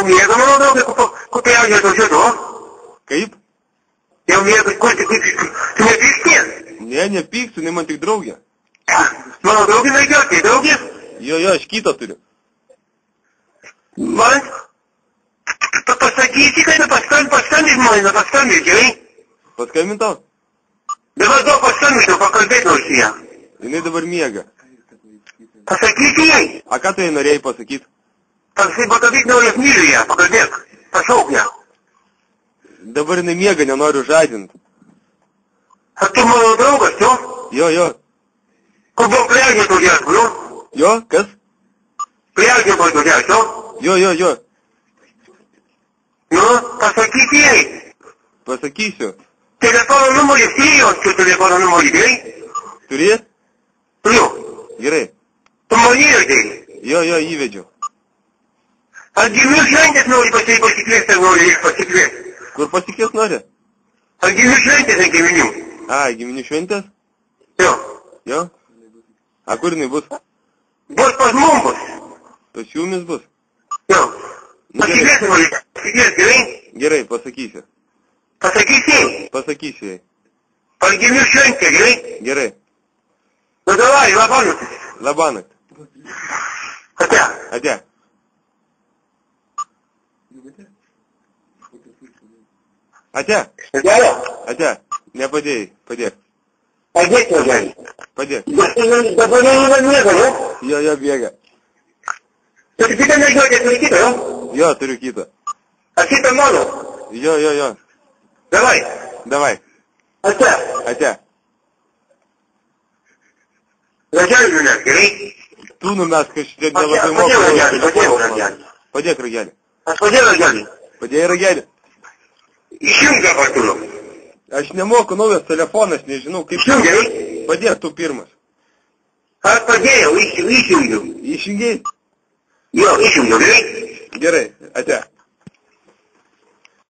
miega, mano draugai, kupiauja to šito. Kaip? Jau miega, kur tu nepyksti? Ne, nepyksiu, ne man tik draugė. Mano draugė mergiotė, draugė? Jo, aš kitą turiu. Man? Pasakysi, kad paskambinti man, paskambinti, gerai? Paskambint tau? Dabar daug paskambinti, pakalbėti nors ją. Jinai dabar miega. Pasakysi jai? A ką tu jai norėjai pasakyti? Pakalbėti noriu, aš myliu ją, pakalbėk. Pašauk ją. Dabar jinai miega, nenoriu žadinti. Ar tu mano draugas, jo? Jo. Kur buvo pliažė tokias, bro? Jo, kas? Pliažė buvo tokias, jo? Jo. Nu, pasakysi jai. Pasakysiu. Telefono numerį, Sirijos telefono numerį, gerai? Turi? Turiu. Gerai. Tu man įvedei. Jo, įvedžiau. Ar gimių šventės nori pasikviesti, ar nori ir pasikviesti? Kur pasikviesti nori? Ar gimių šventės, ar giminių? A, giminių šventės? Jo. A kur jinai bus? Bus pas mum bus. Pas jumis bus? Jo. Pasikviesti nori, pasikviesti, gerai? Gerai, pasakysiu. Pasakysi? Pasakysiu jai. Ar gimių šventė, gerai? Gerai. Nu, davai, labanaktis. Labanakt. Ate. Ate. Nepadėjai. Padėk. Padėk, negali. Padėk. Dabar neįva miega, jo? Jo, bėga. Tu kitą mergiotę turi kitą, jo? Jo, turiu kitą. Ar kitą mano? Jo. Davai. Ate. Ragelį numes, gerai? Tu numes, kad šitie nelabai moka. Padėk ragelį. Aš padėjau ragelį. Padėjai ragelį. Išjung dabar turiu. Aš nemoku, naujas telefonas, nežinau kaip. Išjung, gerai? Padėk tu pirmas. Aš padėjau, išjungiu. Išjungiai? Jo, išjungiu, gerai? Gerai, ate.